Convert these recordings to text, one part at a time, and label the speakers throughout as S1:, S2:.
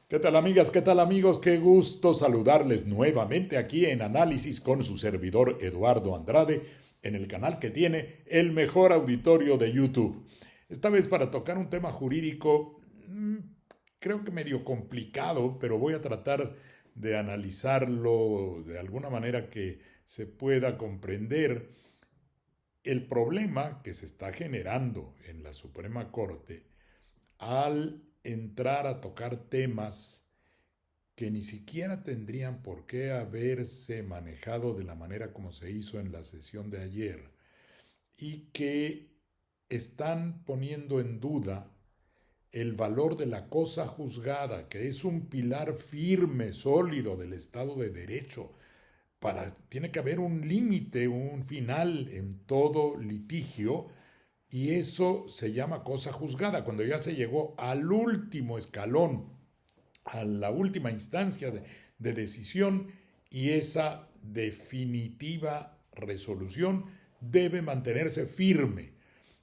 S1: ¿Qué tal amigas? ¿Qué tal amigos? Qué gusto saludarles nuevamente aquí en Análisis con su servidor Eduardo Andrade en el canal que tiene el mejor auditorio de YouTube. Esta vez para tocar un tema jurídico, creo que medio complicado, pero voy a tratar de analizarlo de alguna manera que se pueda comprender el problema que se está generando en la Suprema Corte al entrar a tocar temas que ni siquiera tendrían por qué haberse manejado de la manera como se hizo en la sesión de ayer y que están poniendo en duda el valor de la cosa juzgada, que es un pilar firme, sólido del Estado de Derecho. Tiene que haber un límite, un final en todo litigio, y eso se llama cosa juzgada, cuando ya se llegó al último escalón, a la última instancia de decisión, y esa definitiva resolución debe mantenerse firme.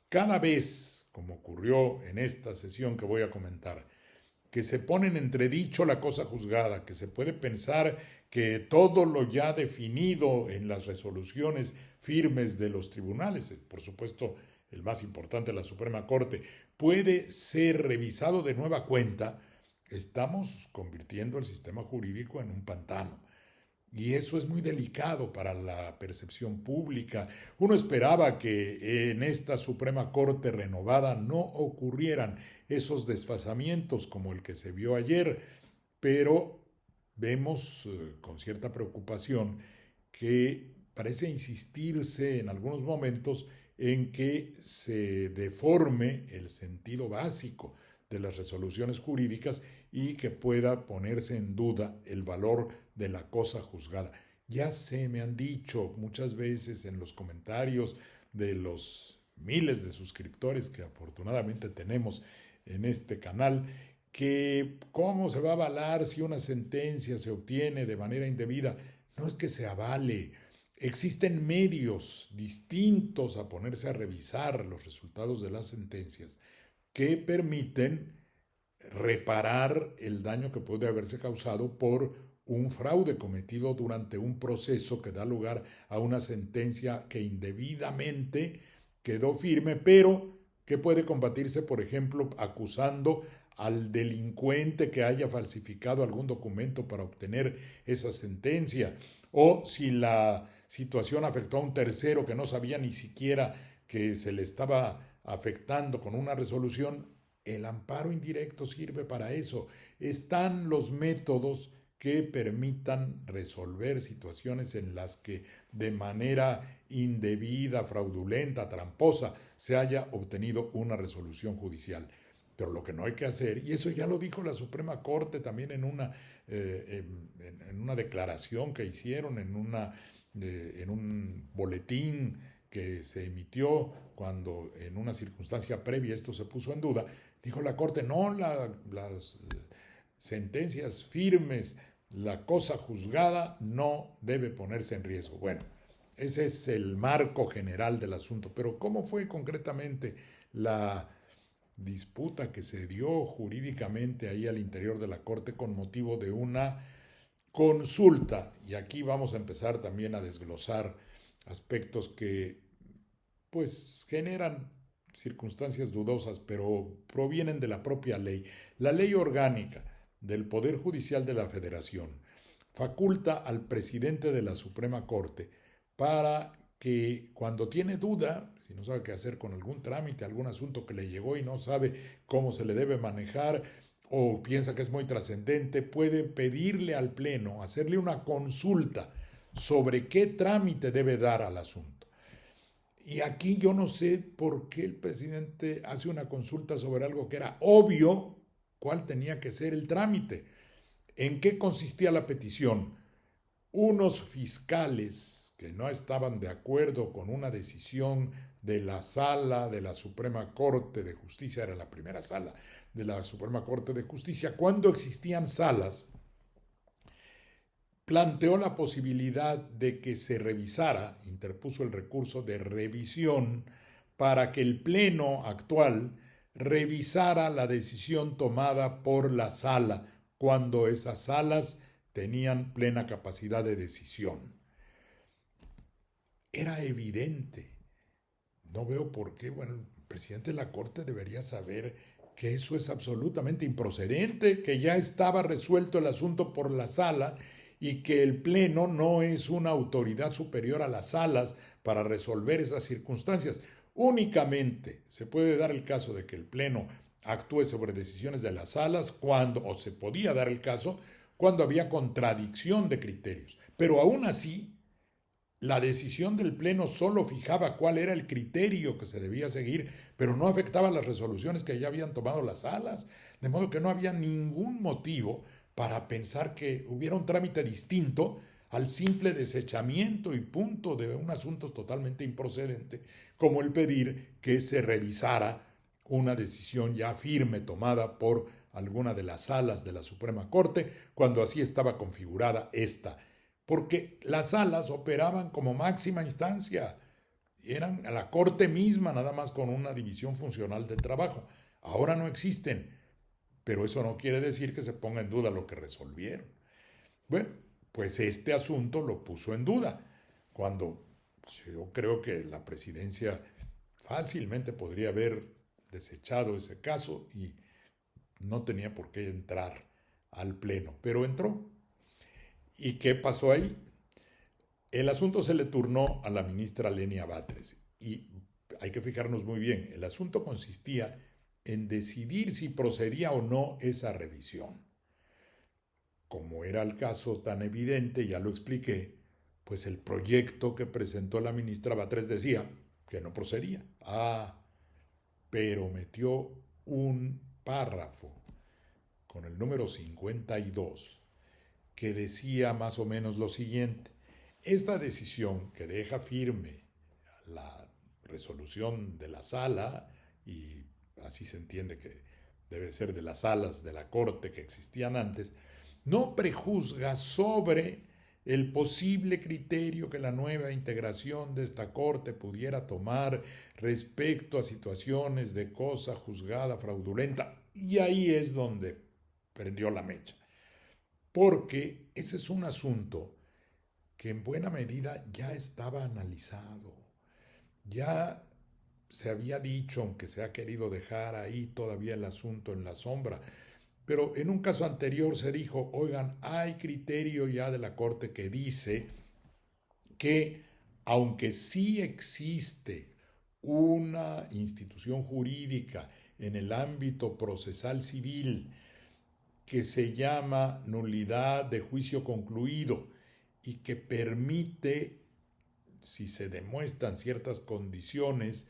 S1: Cada vez, como ocurrió en esta sesión que voy a comentar, que se pone en entredicho la cosa juzgada, que se puede pensar que todo lo ya definido en las resoluciones firmes de los tribunales, por supuesto el más importante, la Suprema Corte, puede ser revisado de nueva cuenta, estamos convirtiendo el sistema jurídico en un pantano. Y eso es muy delicado para la percepción pública. Uno esperaba que en esta Suprema Corte renovada no ocurrieran esos desfasamientos como el que se vio ayer, pero vemos con cierta preocupación que parece insistirse en algunos momentos en que se deforme el sentido básico de las resoluciones jurídicas y que pueda ponerse en duda el valor de la cosa juzgada. Ya se me han dicho muchas veces en los comentarios de los miles de suscriptores que afortunadamente tenemos en este canal, que cómo se va a avalar si una sentencia se obtiene de manera indebida. No es que se avale. Existen medios distintos a ponerse a revisar los resultados de las sentencias que permiten reparar el daño que puede haberse causado por un fraude cometido durante un proceso que da lugar a una sentencia que indebidamente quedó firme, pero que puede combatirse, por ejemplo, acusando al delincuente que haya falsificado algún documento para obtener esa sentencia, o si la situación afectó a un tercero que no sabía ni siquiera que se le estaba afectando con una resolución. El amparo indirecto sirve para eso. Están los métodos que permitan resolver situaciones en las que de manera indebida, fraudulenta, tramposa, se haya obtenido una resolución judicial. Pero lo que no hay que hacer, y eso ya lo dijo la Suprema Corte también en una declaración que hicieron, en un boletín que se emitió cuando en una circunstancia previa esto se puso en duda, dijo la Corte, no, las sentencias firmes, la cosa juzgada no debe ponerse en riesgo. Bueno, ese es el marco general del asunto, pero ¿cómo fue concretamente la disputa que se dio jurídicamente ahí al interior de la Corte con motivo de una consulta? Y aquí vamos a empezar también a desglosar aspectos que pues generan circunstancias dudosas, pero provienen de la propia ley. La ley orgánica del Poder Judicial de la Federación faculta al presidente de la Suprema Corte para que cuando tiene duda, si no sabe qué hacer con algún trámite, algún asunto que le llegó y no sabe cómo se le debe manejar o piensa que es muy trascendente, puede pedirle al Pleno, hacerle una consulta sobre qué trámite debe dar al asunto. Y aquí yo no sé por qué el presidente hace una consulta sobre algo que era obvio cuál tenía que ser el trámite. ¿En qué consistía la petición? Unos fiscales que no estaban de acuerdo con una decisión de la sala de la Suprema Corte de Justicia, era la primera sala de la Suprema Corte de Justicia, cuando existían salas, planteó la posibilidad de que se revisara, interpuso el recurso de revisión para que el Pleno actual revisara la decisión tomada por la sala cuando esas salas tenían plena capacidad de decisión. Era evidente. No veo por qué, bueno, el presidente de la Corte debería saber que eso es absolutamente improcedente, que ya estaba resuelto el asunto por la sala y que el Pleno no es una autoridad superior a las salas para resolver esas circunstancias. Únicamente se puede dar el caso de que el Pleno actúe sobre decisiones de las salas cuando, o se podía dar el caso, cuando había contradicción de criterios. Pero aún así, la decisión del Pleno solo fijaba cuál era el criterio que se debía seguir, pero no afectaba las resoluciones que ya habían tomado las salas, de modo que no había ningún motivo para pensar que hubiera un trámite distinto al simple desechamiento y punto de un asunto totalmente improcedente, como el pedir que se revisara una decisión ya firme tomada por alguna de las salas de la Suprema Corte, cuando así estaba configurada esta, porque las salas operaban como máxima instancia, eran a la Corte misma, nada más con una división funcional del trabajo. Ahora no existen, pero eso no quiere decir que se ponga en duda lo que resolvieron. Bueno, pues este asunto lo puso en duda, cuando yo creo que la presidencia fácilmente podría haber desechado ese caso y no tenía por qué entrar al Pleno, pero entró. ¿Y qué pasó ahí? El asunto se le turnó a la ministra Lenia Batres y hay que fijarnos muy bien, el asunto consistía en decidir si procedía o no esa revisión. Como era el caso tan evidente, ya lo expliqué, pues el proyecto que presentó la ministra Batres decía que no procedía. Pero metió un párrafo con el número 52 que decía más o menos lo siguiente: esta decisión que deja firme la resolución de la sala, y así se entiende que debe ser de las salas de la Corte que existían antes, no prejuzga sobre el posible criterio que la nueva integración de esta Corte pudiera tomar respecto a situaciones de cosa juzgada fraudulenta. Y ahí es donde prendió la mecha, porque ese es un asunto que en buena medida ya estaba analizado, ya se había dicho, aunque se ha querido dejar ahí todavía el asunto en la sombra, pero en un caso anterior se dijo, oigan, hay criterio ya de la Corte que dice que aunque sí existe una institución jurídica en el ámbito procesal civil que se llama nulidad de juicio concluido y que permite, si se demuestran ciertas condiciones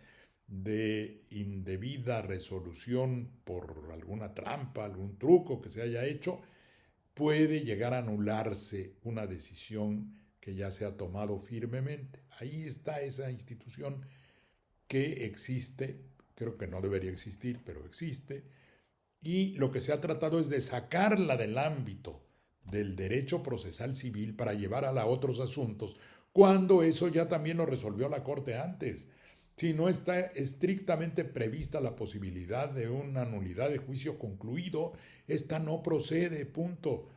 S1: de indebida resolución por alguna trampa, algún truco que se haya hecho, puede llegar a anularse una decisión que ya se ha tomado firmemente. Ahí está esa institución que existe, creo que no debería existir, pero existe, y lo que se ha tratado es de sacarla del ámbito del derecho procesal civil para llevarla a otros asuntos, cuando eso ya también lo resolvió la Corte antes. Si no está estrictamente prevista la posibilidad de una nulidad de juicio concluido, esta no procede, punto.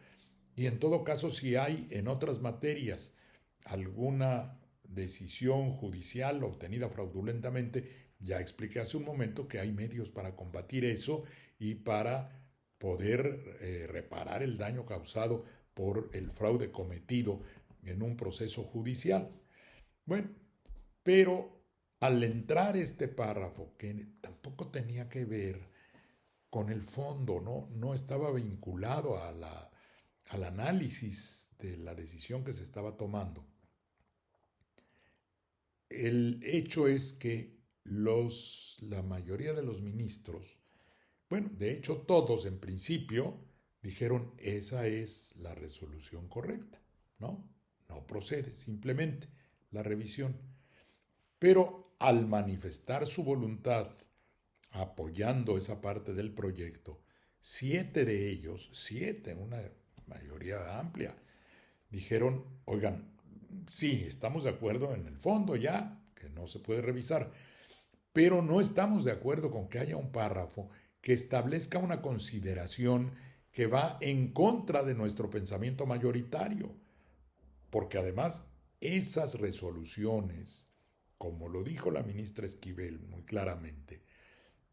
S1: Y en todo caso, si hay en otras materias alguna decisión judicial obtenida fraudulentamente, ya expliqué hace un momento que hay medios para combatir eso y para poder reparar el daño causado por el fraude cometido en un proceso judicial. Bueno, pero al entrar este párrafo, que tampoco tenía que ver con el fondo, no estaba vinculado al análisis de la decisión que se estaba tomando, el hecho es que la mayoría de los ministros, bueno, de hecho todos en principio, dijeron esa es la resolución correcta, ¿no? No procede simplemente la revisión. Pero al manifestar su voluntad apoyando esa parte del proyecto, 7 de ellos, 7, una mayoría amplia, dijeron, oigan, sí, estamos de acuerdo en el fondo ya, que no se puede revisar, pero no estamos de acuerdo con que haya un párrafo que establezca una consideración que va en contra de nuestro pensamiento mayoritario, porque además esas resoluciones, como lo dijo la ministra Esquivel muy claramente,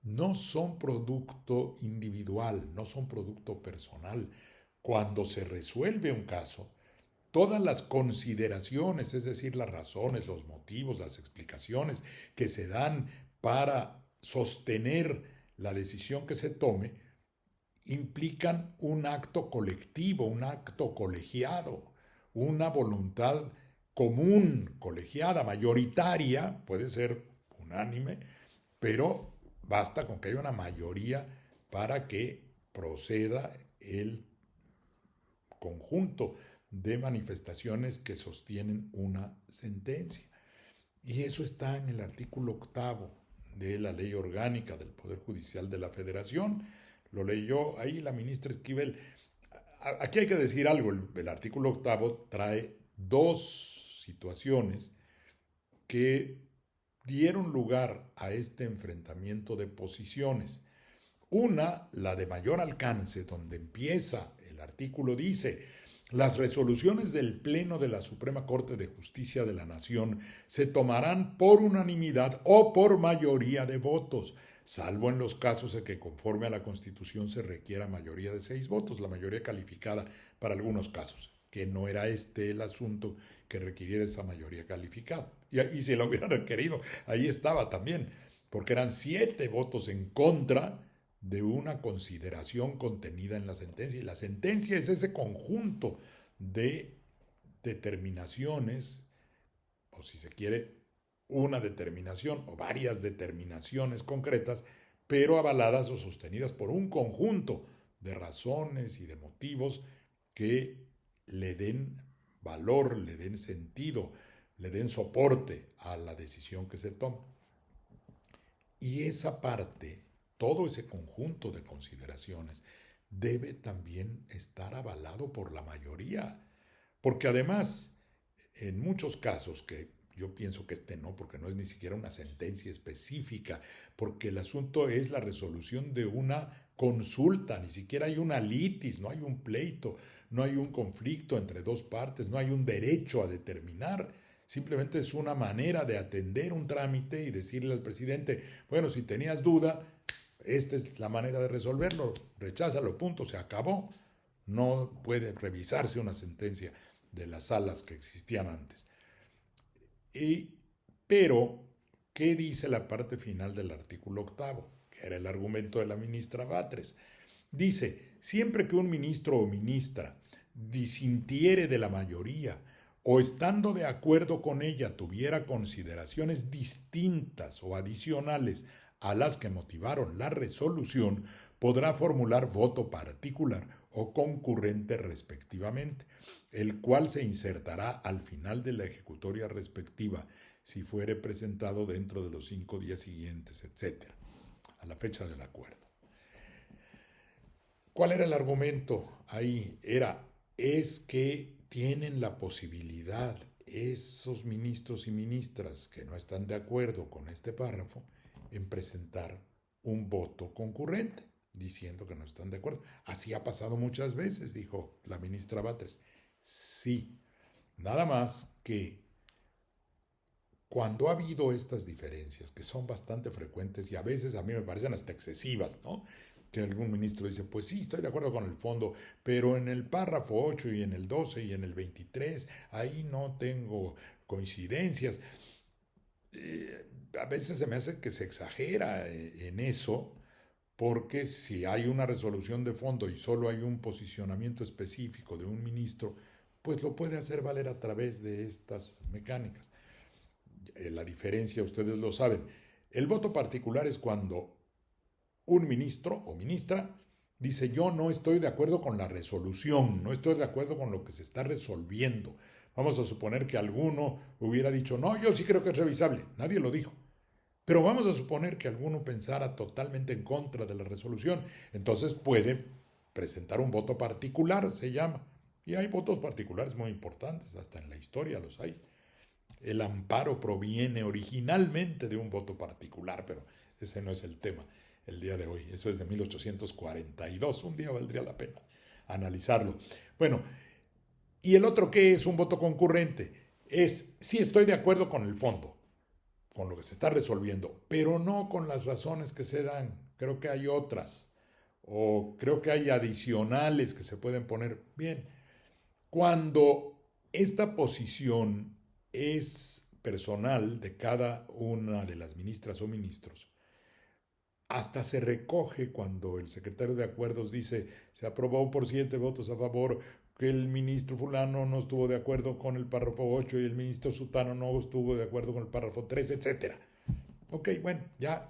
S1: no son producto individual, no son producto personal. Cuando se resuelve un caso, todas las consideraciones, es decir, las razones, los motivos, las explicaciones que se dan para sostener la decisión que se tome, implican un acto colectivo, un acto colegiado, una voluntad común, colegiada, mayoritaria, puede ser unánime, pero basta con que haya una mayoría para que proceda el conjunto de manifestaciones que sostienen una sentencia. Y eso está en el artículo 8 de la Ley Orgánica del Poder Judicial de la Federación. Lo leyó ahí la ministra Esquivel. Aquí hay que decir algo. El artículo 8 trae dos situaciones que dieron lugar a este enfrentamiento de posiciones. Una, la de mayor alcance, donde empieza el artículo, dice: las resoluciones del Pleno de la Suprema Corte de Justicia de la Nación se tomarán por unanimidad o por mayoría de votos, salvo en los casos en que conforme a la Constitución se requiera mayoría de 6 votos, la mayoría calificada para algunos casos, que no era este el asunto que requiriera esa mayoría calificada. Y si lo hubieran requerido, ahí estaba también, porque eran 7 votos en contra de una consideración contenida en la sentencia. Y la sentencia es ese conjunto de determinaciones, o si se quiere, una determinación o varias determinaciones concretas, pero avaladas o sostenidas por un conjunto de razones y de motivos que le den valor, le den sentido, le den soporte a la decisión que se toma. Y esa parte, todo ese conjunto de consideraciones, debe también estar avalado por la mayoría. Porque además, en muchos casos, que yo pienso que este no, porque no es ni siquiera una sentencia específica, porque el asunto es la resolución de una consulta, ni siquiera hay una litis, no hay un pleito, no hay un conflicto entre dos partes, no hay un derecho a determinar. Simplemente es una manera de atender un trámite y decirle al presidente: bueno, si tenías duda, esta es la manera de resolverlo, recházalo, punto, se acabó. No puede revisarse una sentencia de las salas que existían antes. Pero, ¿qué dice la parte final del artículo 8? Que era el argumento de la ministra Batres. Dice: siempre que un ministro o ministra disintiere de la mayoría o estando de acuerdo con ella tuviera consideraciones distintas o adicionales a las que motivaron la resolución, podrá formular voto particular o concurrente respectivamente, el cual se insertará al final de la ejecutoria respectiva si fuere presentado dentro de los 5 días siguientes, etc., a la fecha del acuerdo. ¿Cuál era el argumento ahí? Es que tienen la posibilidad esos ministros y ministras que no están de acuerdo con este párrafo en presentar un voto concurrente, diciendo que no están de acuerdo. Así ha pasado muchas veces, dijo la ministra Batres. Sí, nada más que cuando ha habido estas diferencias, que son bastante frecuentes y a veces a mí me parecen hasta excesivas, ¿no? Que algún ministro dice: pues sí, estoy de acuerdo con el fondo, pero en el párrafo 8 y en el 12 y en el 23, ahí no tengo coincidencias. A veces se me hace que se exagera en eso, porque si hay una resolución de fondo y solo hay un posicionamiento específico de un ministro, pues lo puede hacer valer a través de estas mecánicas. La diferencia, ustedes lo saben. El voto particular es cuando un ministro o ministra dice: yo no estoy de acuerdo con la resolución, no estoy de acuerdo con lo que se está resolviendo. Vamos a suponer que alguno hubiera dicho: no, yo sí creo que es revisable. Nadie lo dijo. Pero vamos a suponer que alguno pensara totalmente en contra de la resolución. Entonces puede presentar un voto particular, se llama. Y hay votos particulares muy importantes, hasta en la historia los hay. El amparo proviene originalmente de un voto particular, pero ese no es el tema. el día de hoy. Eso es de 1842. Un día valdría la pena analizarlo. Bueno, ¿y el otro qué es un voto concurrente? Es, sí estoy de acuerdo con el fondo, con lo que se está resolviendo, pero no con las razones que se dan. Creo que hay otras, o creo que hay adicionales que se pueden poner. Bien, cuando esta posición es personal de cada una de las ministras o ministros, hasta se recoge cuando el secretario de Acuerdos dice se aprobó por 7 votos a favor, que el ministro fulano no estuvo de acuerdo con el párrafo 8 y el ministro sutano no estuvo de acuerdo con el párrafo 3, etcétera. Ok, bueno, ya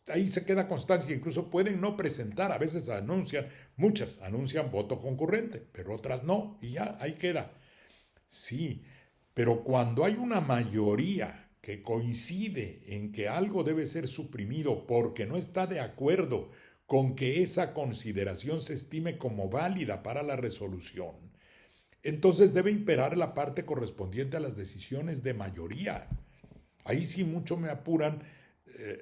S1: ahí se queda constancia, incluso pueden no presentar, a veces anuncian, muchas anuncian voto concurrente, pero otras no, y ya ahí queda. Sí, pero cuando hay una mayoría que coincide en que algo debe ser suprimido porque no está de acuerdo con que esa consideración se estime como válida para la resolución, entonces debe imperar la parte correspondiente a las decisiones de mayoría. Ahí sí mucho me apuran.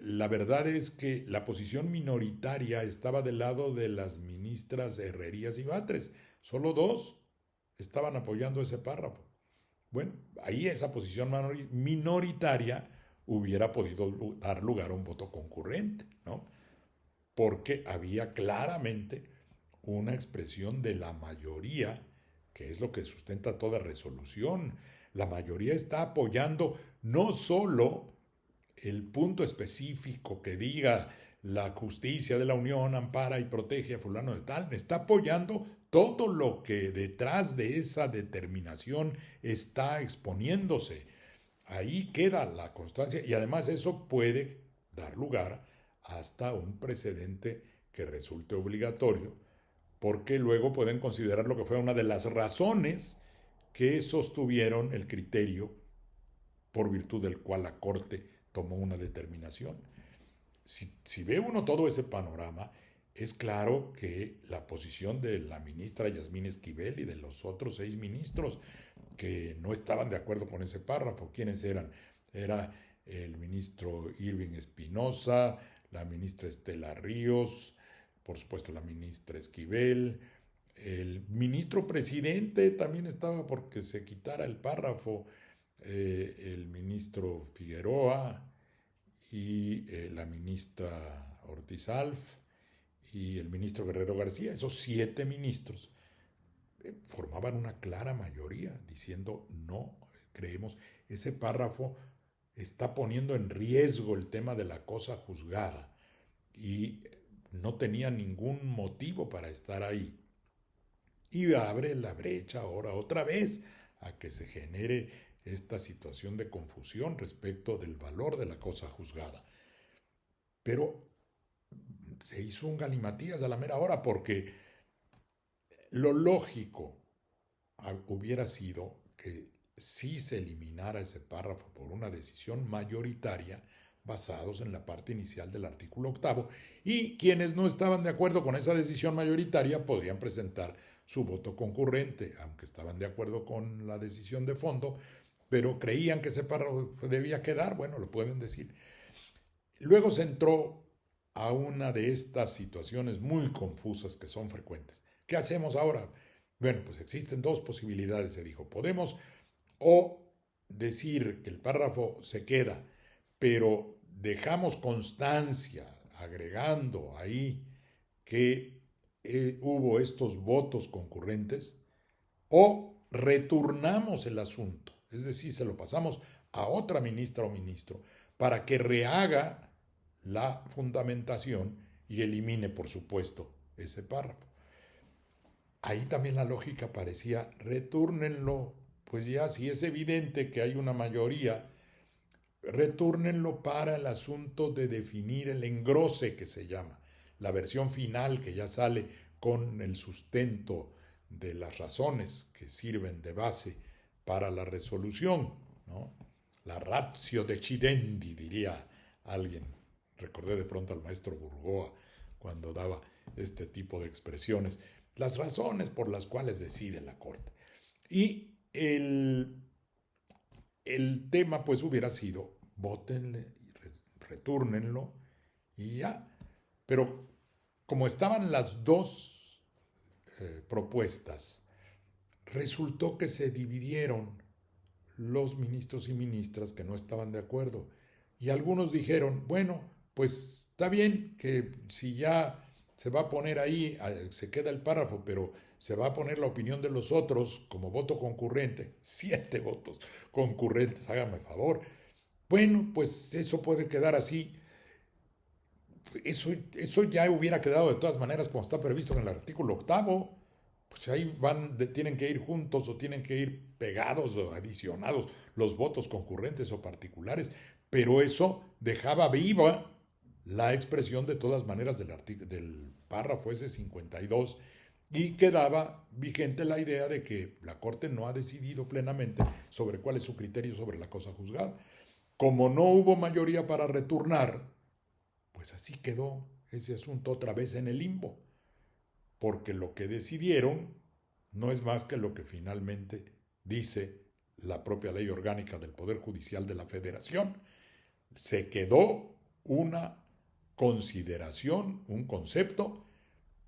S1: La verdad es que la posición minoritaria estaba del lado de las ministras Herrerías y Batres. Solo 2 estaban apoyando ese párrafo. Bueno, ahí esa posición minoritaria hubiera podido dar lugar a un voto concurrente, ¿no? Porque había claramente una expresión de la mayoría, que es lo que sustenta toda resolución. La mayoría está apoyando no solo el punto específico que diga la justicia de la Unión ampara y protege a fulano de tal, está apoyando todo lo que detrás de esa determinación está exponiéndose. Ahí queda la constancia y además eso puede dar lugar hasta un precedente que resulte obligatorio, porque luego pueden considerar lo que fue una de las razones que sostuvieron el criterio por virtud del cual la Corte tomó una determinación. Si ve uno todo ese panorama, es claro que la posición de la ministra Yasmín Esquivel y de los otros 6 ministros que no estaban de acuerdo con ese párrafo, ¿quiénes eran? Era el ministro Irving Espinosa, la ministra Estela Ríos, por supuesto la ministra Esquivel, el ministro presidente también estaba porque se quitara el párrafo, el ministro Figueroa y la ministra Ortiz Alf y el ministro Guerrero García. Esos 7 ministros formaban una clara mayoría diciendo no creemos. Ese párrafo está poniendo en riesgo el tema de la cosa juzgada y no tenía ningún motivo para estar ahí. Y abre la brecha ahora otra vez a que se genere esta situación de confusión respecto del valor de la cosa juzgada. Pero se hizo un galimatías a la mera hora porque lo lógico hubiera sido que sí se eliminara ese párrafo por una decisión mayoritaria basados en la parte inicial del artículo 8 y quienes no estaban de acuerdo con esa decisión mayoritaria podrían presentar su voto concurrente, aunque estaban de acuerdo con la decisión de fondo, pero creían que ese párrafo debía quedar, bueno, lo pueden decir. Luego se entró a una de estas situaciones muy confusas que son frecuentes. ¿Qué hacemos ahora? Bueno, pues existen 2 posibilidades, se dijo. Podemos o decir que el párrafo se queda, pero dejamos constancia, agregando ahí que hubo estos votos concurrentes, o returnamos el asunto, es decir, se lo pasamos a otra ministra o ministro para que rehaga la fundamentación y elimine, por supuesto, ese párrafo. Ahí también la lógica parecía, retúrnenlo, pues ya si es evidente que hay una mayoría, retúrnenlo para el asunto de definir el engrose que se llama, la versión final que ya sale con el sustento de las razones que sirven de base para la resolución, ¿no? La ratio decidendi, diría alguien. Recordé de pronto al maestro Burgoa cuando daba este tipo de expresiones. Las razones por las cuales decide la Corte. Y el tema pues hubiera sido, votenle, retúrnenlo y ya. Pero como estaban las dos propuestas, resultó que se dividieron los ministros y ministras que no estaban de acuerdo. Y algunos dijeron, bueno, pues está bien que si ya se va a poner ahí, se queda el párrafo, pero se va a poner la opinión de los otros como voto concurrente, 7 votos concurrentes, hágame favor. Bueno, pues eso puede quedar así. Eso ya hubiera quedado de todas maneras como está previsto en el artículo 8. Pues ahí tienen que ir juntos o tienen que ir pegados o adicionados los votos concurrentes o particulares, pero eso dejaba viva la expresión de todas maneras del párrafo ese 52 y quedaba vigente la idea de que la Corte no ha decidido plenamente sobre cuál es su criterio sobre la cosa juzgada. Como no hubo mayoría para retornar, pues así quedó ese asunto otra vez en el limbo, porque lo que decidieron no es más que lo que finalmente dice la propia ley orgánica del Poder Judicial de la Federación. Se quedó una consideración, un concepto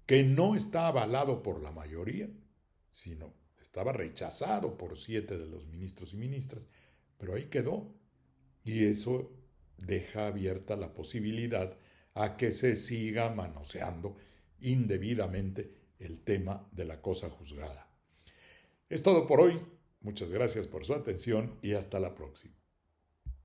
S1: que no está avalado por la mayoría, sino estaba rechazado por 7 de los ministros y ministras, pero ahí quedó. Y eso deja abierta la posibilidad a que se siga manoseando indebidamente el tema de la cosa juzgada. Es todo por hoy. Muchas gracias por su atención y hasta la próxima.